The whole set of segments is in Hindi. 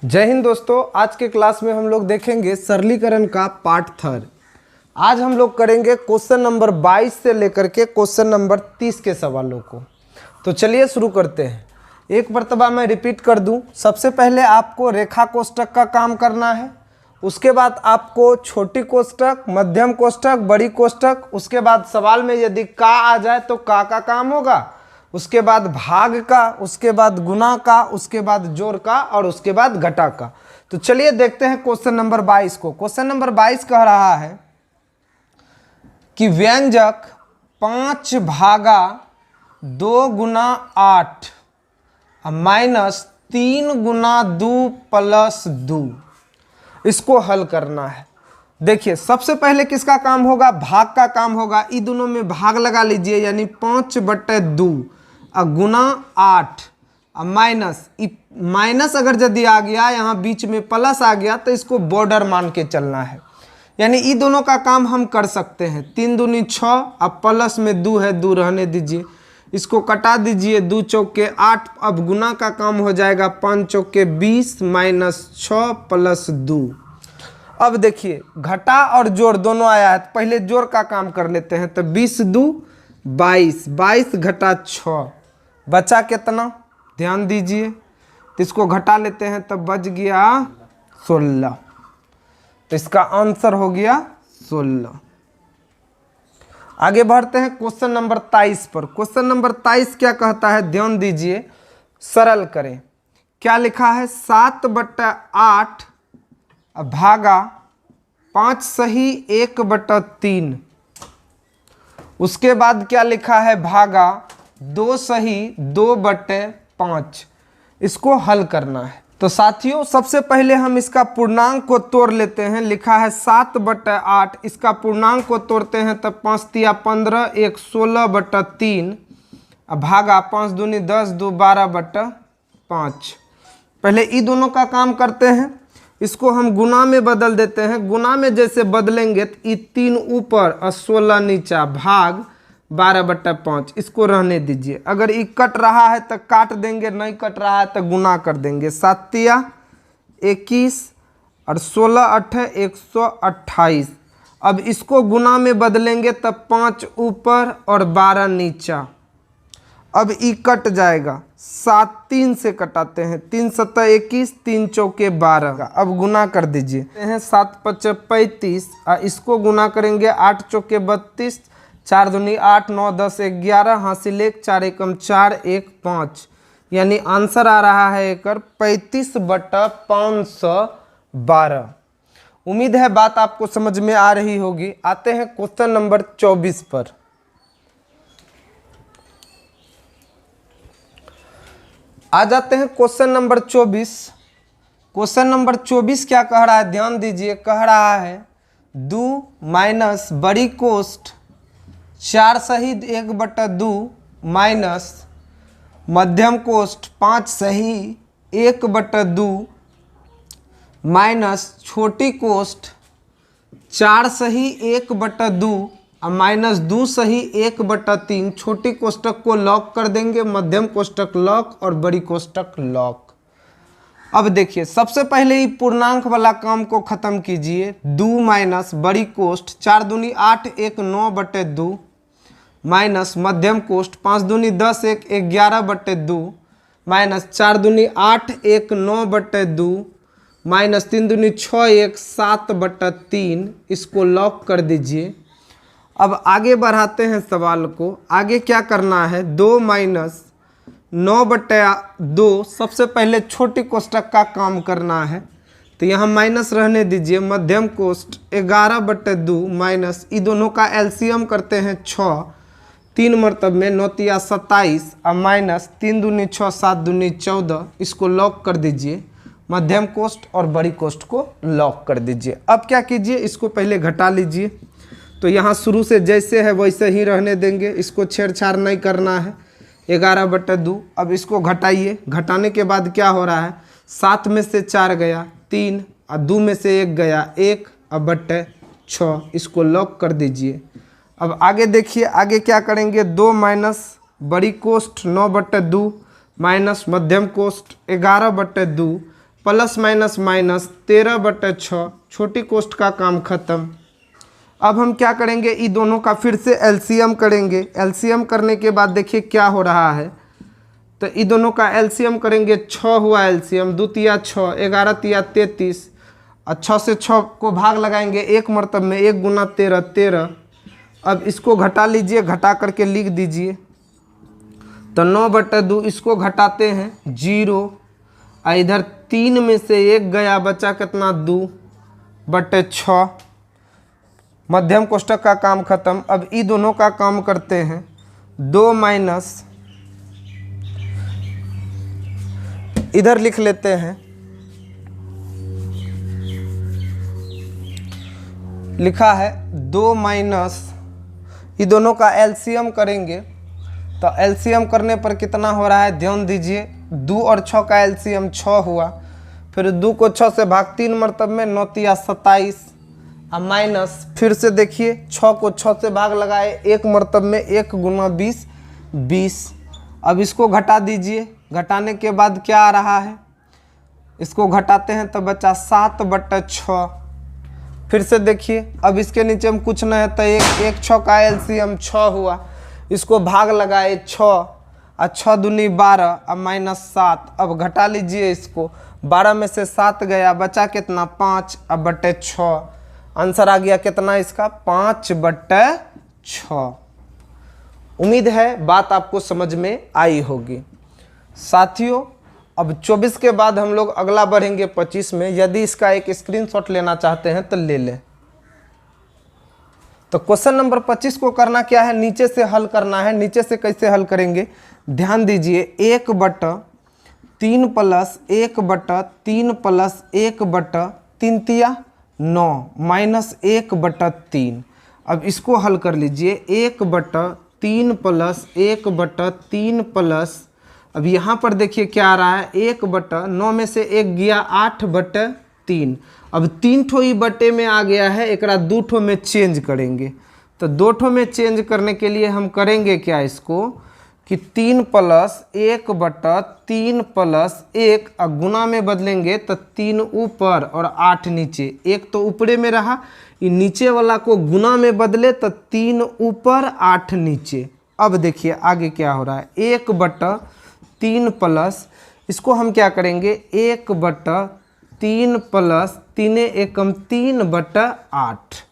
जय हिंद दोस्तों। आज के क्लास में हम लोग देखेंगे सरलीकरण का पार्ट थर्ड। आज हम लोग करेंगे क्वेश्चन नंबर 22 से लेकर के क्वेश्चन नंबर 30 के सवालों को। तो चलिए शुरू करते हैं। एक मर्तबा मैं रिपीट कर दूं। सबसे पहले आपको रेखा कोष्टक का काम करना है, उसके बाद आपको छोटी कोष्टक, मध्यम कोष्टक, बड़ी कोष्टक, उसके बाद सवाल में यदि का आ जाए तो का काम होगा, उसके बाद भाग का, उसके बाद गुना का, उसके बाद जोड़ का और उसके बाद घटा का। तो चलिए देखते हैं क्वेश्चन नंबर 22 को। क्वेश्चन नंबर 22 कह रहा है कि व्यंजक 5 भागा 2 गुना 8 माइनस 3 गुना 2 प्लस 2, इसको हल करना है। देखिए सबसे पहले किसका काम होगा, भाग का काम होगा। इन दोनों में भाग लगा लीजिए, यानी 5/2 गुना 8 माइनस अगर यदि आ गया, यहाँ बीच में प्लस आ गया तो इसको बॉर्डर मान के चलना है। यानी इन दोनों का काम हम कर सकते हैं। 3 दूनी 6, अब प्लस में 2 है, 2 रहने दीजिए, इसको कटा दीजिए। 2 चौके 8, अब गुना का काम हो जाएगा 5 चौके 20 माइनस 6 प्लस 2। अब देखिए घटा और जोड़ दोनों आया है, तो पहले जोड़ का काम कर लेते हैं। तो 20 2 22, 22 घटा 6 बचा कितना, ध्यान दीजिए। तो इसको घटा लेते हैं तब बच गया 16। तो इसका आंसर हो गया 16। आगे बढ़ते हैं क्वेश्चन नंबर 23 पर। क्वेश्चन नंबर 23 क्या कहता है, ध्यान दीजिए, सरल करें। क्या लिखा है, 7/8 भागा 5 सही 1/3। उसके बाद क्या लिखा है, भागा 2 सही 2/5। इसको हल करना है। तो साथियों सबसे पहले हम इसका पूर्णांक को तोड़ लेते हैं। लिखा है 7/8, इसका पूर्णांक को तोड़ते हैं तब 5 तिया 15, 1 16/3 भागा 5 दूनी 10, 2 12/5। पहले ई दोनों का काम करते हैं, इसको हम गुना में बदल देते हैं। गुना में जैसे बदलेंगे तो ई 3 ऊपर और 16 नीचा, भाग 12/5, इसको रहने दीजिए। अगर ये कट रहा है तो काट देंगे, नहीं कट रहा है तो गुना कर देंगे। 7 तिया 21 और 16 8 128। अब इसको गुना में बदलेंगे तब 5 ऊपर और 12 नीचा। अब ई कट जाएगा, 7 3 से कटाते हैं, 3 7 21, 3 चौके 12। अब गुना कर दीजिए। 7 5 35, इसको गुना करेंगे 8 चौके 32, 4 दूनी 8, 9 10 11, हासिल 1, 4 एकम 4, 1 5। यानी आंसर आ रहा है एक 35/512। उम्मीद है बात आपको समझ में आ रही होगी। आते हैं क्वेश्चन नंबर 24 पर। आ जाते हैं क्वेश्चन नंबर 24। क्वेश्चन नंबर 24 क्या कह रहा है, ध्यान दीजिए। कह रहा है 2 माइनस बड़ी कोष्ठ 4 सही 1/2 माइनस मध्यम कोष्ठ 5 सही 1/2 माइनस छोटी कोष्ठ 4 सही 1/2 और माइनस 2 सही 1/3। छोटी कोष्टक को लॉक कर देंगे, मध्यम कोष्टक लॉक और बड़ी कोष्टक लॉक। अब देखिए सबसे पहले ही पूर्णांक वाला काम को खत्म कीजिए। 2 माइनस बड़ी कोष्ठ 4 दूनी 8 1 9/2 माइनस मध्यम कोष्ठ 5 दूनी 10 1 11/2 माइनस 4 दूनी 8 1 9/2 माइनस 3 दूनी 6 1 7/3। इसको लॉक कर दीजिए। अब आगे बढ़ाते हैं सवाल को। आगे क्या करना है, 2 माइनस 9/2। सबसे पहले छोटी कोष्टक का काम करना है, तो यहाँ माइनस रहने दीजिए। मध्यम कोष्ठ 11/2 माइनस ई दोनों का एलसीएम करते हैं 6, 3 मरतब में 9 तिया 27 और माइनस 3 दूनी 6 7 दूनी 14। इसको लॉक कर दीजिए। मध्यम कोष्ठ और बड़ी कोष्ठ को लॉक कर दीजिए। अब क्या कीजिए, इसको पहले घटा लीजिए। तो यहाँ शुरू से जैसे है वैसे ही रहने देंगे, इसको छेड़छाड़ नहीं करना है। 11/2। अब इसको घटाइए। घटाने के बाद क्या हो रहा है, 7 में से 4 गया 3 और 2 में से 1 गया 1 और बट्टे 6। इसको लॉक कर दीजिए। अब आगे देखिए, आगे क्या करेंगे, 2 माइनस बड़ी कोष्ठ 9/2 माइनस मध्यम कोष्ठ 11/2 प्लस माइनस माइनस 13/6, छोटी कोष्ठ का काम खत्म। अब हम क्या करेंगे, इन दोनों का फिर से एलसीएम करेंगे। एलसीएम करने के बाद देखिए क्या हो रहा है, तो इन दोनों का एलसीएम करेंगे। 6 हुआ एलसीएम, 2 तिया 6, 11 तिया 33, और 6 से 6 को भाग लगाएंगे एक मरतब में, 1 गुना 13 13। अब इसको घटा लीजिए, घटा करके लिख दीजिए। तो 9/2 इसको घटाते हैं 0, और इधर 3 में से 1 गया, बचा कितना 2/6। मध्यम कोष्ठक का काम खत्म। अब ई दोनों का काम करते हैं। 2 माइनस, इधर लिख लेते हैं, लिखा है 2 माइनस, ये दोनों का एलसीएम करेंगे। तो एलसीएम करने पर कितना हो रहा है, ध्यान दीजिए। 2 और 6 का एलसीएम 6 हुआ, फिर 2 को 6 से भाग 3 मरतब में, 9 तिया 27, और माइनस फिर से देखिए 6 को 6 से भाग लगाए एक मरतब में, 1 गुना 20 20। अब इसको घटा दीजिए, घटाने के बाद क्या आ रहा है, इसको घटाते हैं तो बचा 7/6। फिर से देखिए, अब इसके नीचे हम कुछ नहीं है, तो 1 6 का एलसीएम 6 हुआ, इसको भाग लगाए 6, और 6 दूनी 12, अब -7। अब घटा लीजिए इसको, 12 में से 7 गया, बचा कितना 5, अब बटे 6। आंसर आ गया कितना इसका, 5/6। उम्मीद है बात आपको समझ में आई होगी। साथियों, अब 24 के बाद हम लोग अगला बढ़ेंगे 25 में। यदि इसका एक स्क्रीनशॉट लेना चाहते हैं तो ले लें। तो क्वेश्चन नंबर 25 को करना क्या है, नीचे से हल करना है। नीचे से कैसे हल करेंगे, ध्यान दीजिए। 1/3 प्लस 1/3 प्लस 1/3 तिया 9 माइनस 1/3। अब इसको हल कर लीजिए। 1/3 प्लस 1/3 प्लस, अब यहाँ पर देखिए क्या आ रहा है, 1/9 में से 1 गया, 8/3। अब 3 ठो ही बटे में आ गया है, एक 2 ठो में चेंज करेंगे। तो 2 ठो में चेंज करने के लिए हम करेंगे क्या, इसको कि 3 प्लस 1/3 प्लस 1, और गुना में बदलेंगे तो 3 ऊपर और 8 नीचे। 1 तो ऊपरे में रहा, ये नीचे वाला को गुना में बदले तो 3 ऊपर 8 नीचे। अब देखिए आगे क्या हो रहा है, 1/3 प्लस, इसको हम क्या करेंगे, 1/3 प्लस 3 एकम 3/8।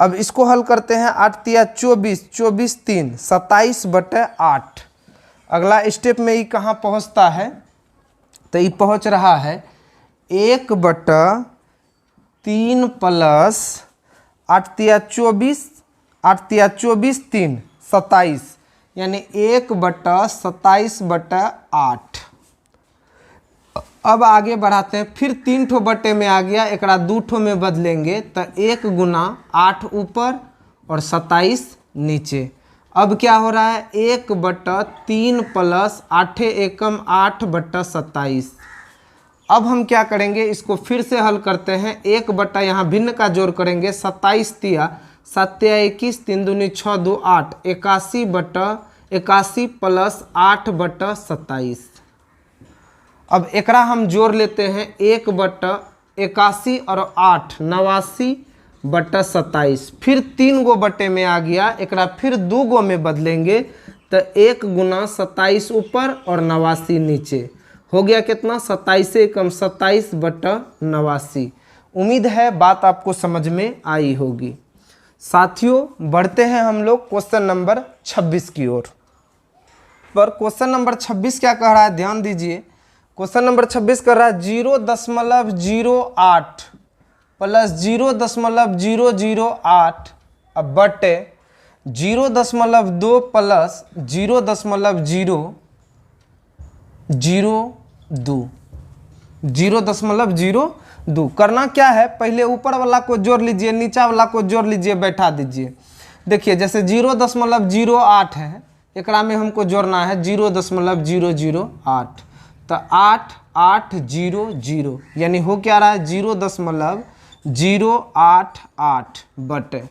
अब इसको हल करते हैं। 8 तिया 24, 24 3 27/8। अगला स्टेप में ये कहाँ पहुँचता है, तो ये पहुँच रहा है 1/3 प्लस 8 तिया 24, 8 तिया 24 3 27, यानी 1/27/8। अब आगे बढ़ाते हैं, फिर 3 ठो बटे में आ गया, एक 2 ठो में बदलेंगे तो 1 गुना 8 ऊपर और 27 नीचे। अब क्या हो रहा है, 1/3 प्लस 8 एकम 8/27। अब हम क्या करेंगे, इसको फिर से हल करते हैं। 1 यहाँ भिन्न का जोड़ करेंगे, 27 तिया 7 तिया 21, 3 दूनी 6 2 8, 81 प्लस 8/27। अब एकरा हम जोड़ लेते हैं, 1/81 और 8 89/27। फिर 3 गो बटे में आ गया, एकरा फिर 2 गो में बदलेंगे तो 1 गुना 27 ऊपर और 89 नीचे। हो गया कितना, 27 एकम 27/89। उम्मीद है बात आपको समझ में आई होगी। साथियों, बढ़ते हैं हम लोग क्वेश्चन नंबर 26 की ओर। पर क्वेश्चन नंबर 26 क्या कह रहा है, ध्यान दीजिए। क्वेश्चन नंबर 26 कर रहा है 0.08 प्लस 0.008 अब बटे 0.2 प्लस 0.002। करना क्या है, पहले ऊपर वाला को जोड़ लीजिए, नीचा वाला को जोड़ लीजिए, बैठा दीजिए। देखिए जैसे 0.08 है, एकरा में हमको जोड़ना है 0.008। तो 8 8 0 0, यानी हो क्या रहा है 0.088 बटे।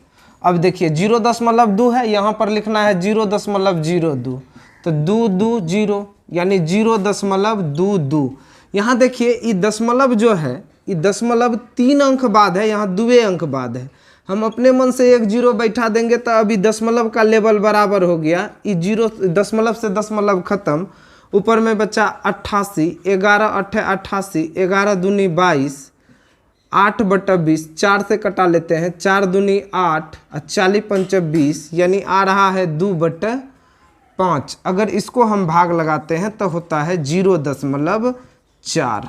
अब देखिए 0.2 है, यहाँ पर लिखना है 0.02, तो 2 2 0, यानी 0.22, यहाँ देखिए ये दशमलव जो है ये दशमलव 3 अंक बाद है, यहाँ 2 अंक बाद है। हम अपने मन से 1 जीरो बैठा देंगे तो अभी दशमलव का लेवल बराबर हो गया, ये जीरो दशमलव से दशमलव खत्म, ऊपर में बचा 88, 11 8 88, 11 दूनी 22, 8/20, 4 से कटा लेते हैं, 4 दूनी 8 और 40 पंच 20, यानी आ रहा है 2/5। अगर इसको हम भाग लगाते हैं तो होता है 0.4।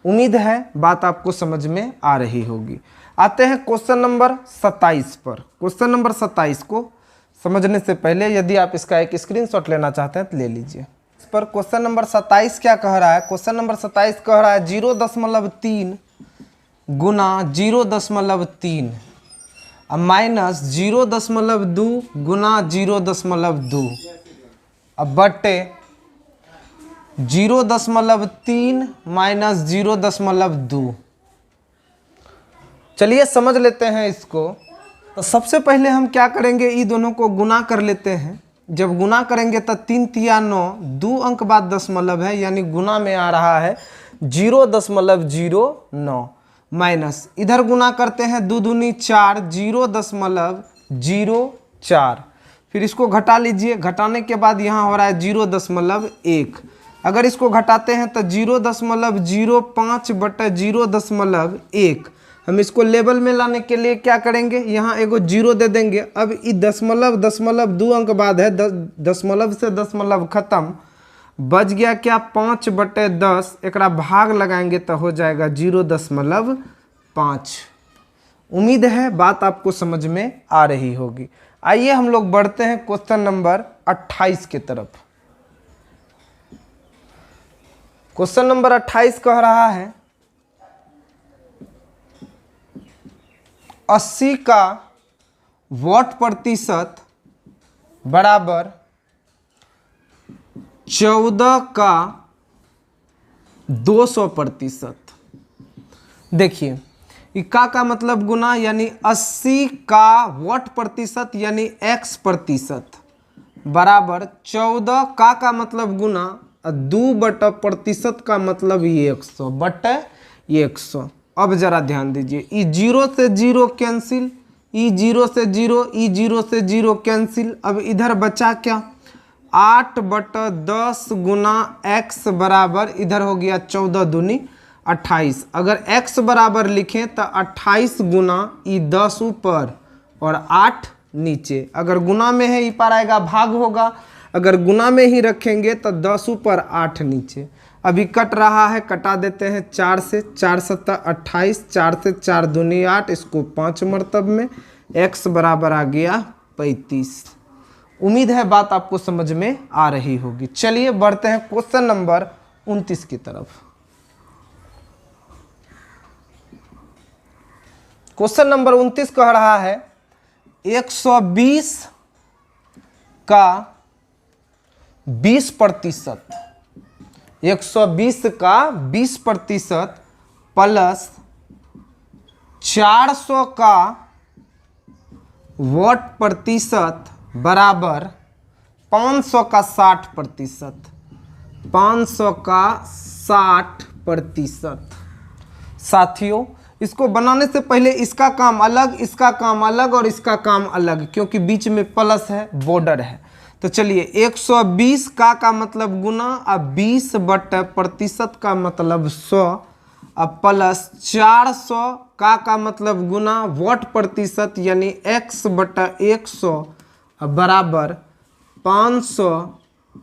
उम्मीद है बात आपको समझ में आ रही होगी। आते हैं क्वेश्चन नंबर 27 पर। क्वेश्चन नंबर 27 को समझने से पहले यदि आप इसका एक स्क्रीनशॉट लेना चाहते हैं तो ले लीजिए। इस पर क्वेश्चन नंबर 27 क्या कह रहा है? क्वेश्चन नंबर 27 कह रहा है 0.3 गुना 0.3 माइनस 0.2 गुना 0.2 अब बटे 0.3 माइनस 0.2। चलिए समझ लेते हैं इसको। तो सबसे पहले हम क्या करेंगे, ये दोनों को गुना कर लेते हैं। जब गुना करेंगे तो 3 तिया 9, 2 अंक बाद दशमलव है, यानी गुना में आ रहा है 0.09 माइनस इधर गुना करते हैं 2 दूनी 4, 0.04। फिर इसको घटा लीजिए, घटाने के बाद यहाँ हो रहा है 0.1। अगर इसको घटाते हैं तो 0.05 बटा 0.1। हम इसको लेवल में लाने के लिए क्या करेंगे, यहाँ एगो 0 दे देंगे। अब ये दशमलव 2 अंक बाद है, दशमलव से दशमलव खत्म, बच गया क्या 5/10। एक भाग लगाएंगे तो हो जाएगा 0.5। उम्मीद है बात आपको समझ में आ रही होगी। आइए हम लोग बढ़ते हैं क्वेश्चन नंबर 28 की तरफ। क्वेश्चन नंबर 28 कह रहा है 80 का वाट प्रतिशत बराबर 14 का 200%। देखिए ये का मतलब गुना, यानी 80 का वाट प्रतिशत यानी x प्रतिशत बराबर 14 का मतलब गुना 2/% का मतलब ये 100/100। अब जरा ध्यान दीजिए, ई 0 से 0 कैंसिल, ई 0 से 0, ई 0 से 0 कैंसिल। अब इधर बचा क्या 8/10 गुना x बराबर इधर हो गया 14 दूनी 28। अगर x बराबर लिखें तो 28 गुना ई 10 ऊपर और 8 नीचे। अगर गुना में है ई पर आएगा भाग होगा, अगर गुना में ही रखेंगे तो 10 ऊपर 8 नीचे। अभी कट रहा है, कटा देते हैं 4 से, 4 7 28, 4 से 4 दूनी 8, इसको 5 मरतब में, x बराबर आ गया 35। उम्मीद है बात आपको समझ में आ रही होगी। चलिए बढ़ते हैं क्वेश्चन नंबर 29 की तरफ। क्वेश्चन नंबर 29 कह रहा है 120 का 20%, 120 का 20% प्लस 400 का वाट प्रतिशत बराबर 500 का 60%, 500 का 60%। साथियों इसको बनाने से पहले इसका काम अलग, इसका काम अलग और इसका काम अलग, क्योंकि बीच में प्लस है, बॉर्डर है। तो चलिए 120 का मतलब गुना, अब 20/% का मतलब 100, अब प्लस 400 का मतलब गुना वाट प्रतिशत यानी x/100 अब बराबर 500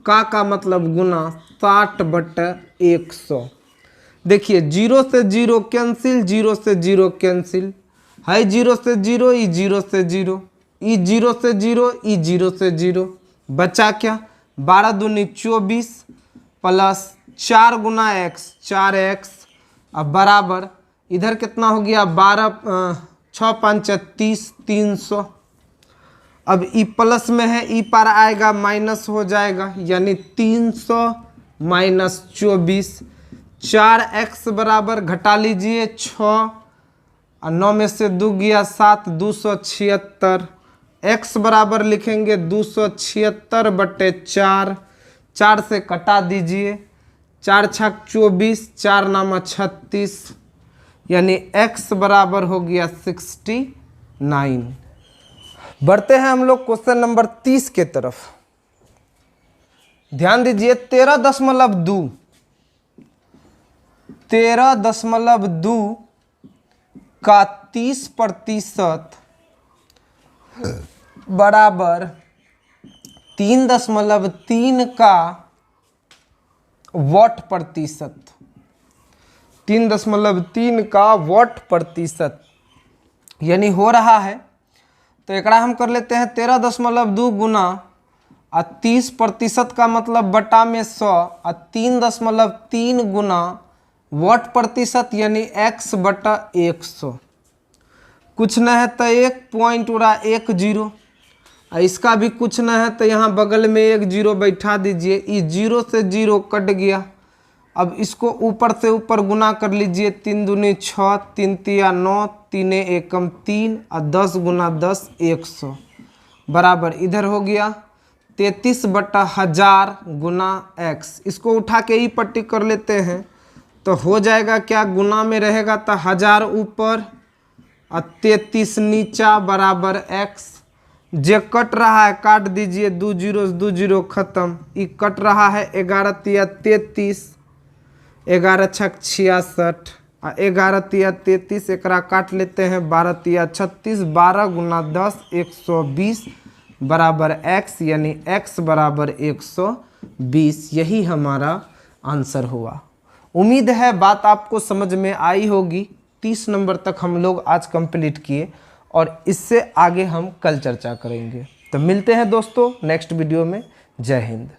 का मतलब गुना 60/100। देखिए 0 से 0 कैंसिल, 0 से 0 कैंसिल है, 0 से 0, ई 0 से 0, ई 0 से 0, ई 0 से 0। बचा क्या 12 दूनी 24 प्लस 4 गुना x 4x अब बराबर इधर कितना हो गया 12 6 5 30 300। अब ई प्लस में है, ई पर आएगा माइनस हो जाएगा, यानी 300 माइनस 24। 4x बराबर घटा लीजिए 6 और 9 में से 2 गया 7, 276। x बराबर लिखेंगे 276/4, 4 से कटा दीजिए, 4 छक 24, 4 नामा 36, यानी x बराबर हो गया 69। बढ़ते हैं हम लोग क्वेश्चन नंबर 30 के तरफ। ध्यान दीजिए 13.2 का 30% बराबर 3.3 का वाट प्रतिशत, 3.3 का वाट प्रतिशत यानी हो रहा है। तो एकड़ा हम कर लेते हैं 13.2 गुना 30% का मतलब बटा में 100 और 3.3 गुना वाट प्रतिशत यानी x बटा 100। कुछ न है तो 1 पॉइंट उड़ा 1 0, इसका भी कुछ न है तो यहाँ बगल में 1 0 बैठा दीजिए। इस 0 से 0 कट गया। अब इसको ऊपर से ऊपर गुना कर लीजिए। 3 दूनी 6, 3 तिया 9, 3 एकम 3 और 10 गुना 10 100 बराबर इधर हो गया 33/1000 गुना x। इसको उठा के ई पट्टी कर लेते हैं तो हो जाएगा क्या, गुना में रहेगा तो 1000 ऊपर और 33 नीचा बराबर x। जे कट रहा है काट दीजिए, 2 0 खत्म। ये कट रहा है 11 तिया 33, 11 छक 66 और 11 तिया 33, एकरा काट लेते हैं 12 तिया 36, 12 गुना 10 120 बराबर x, यानी x बराबर 120। यही हमारा आंसर हुआ। उम्मीद है बात आपको समझ में आई होगी। 30 नंबर तक हम लोग आज कंप्लीट किए और इससे आगे हम कल चर्चा करेंगे। तो मिलते हैं दोस्तों नेक्स्ट वीडियो में। जय हिंद।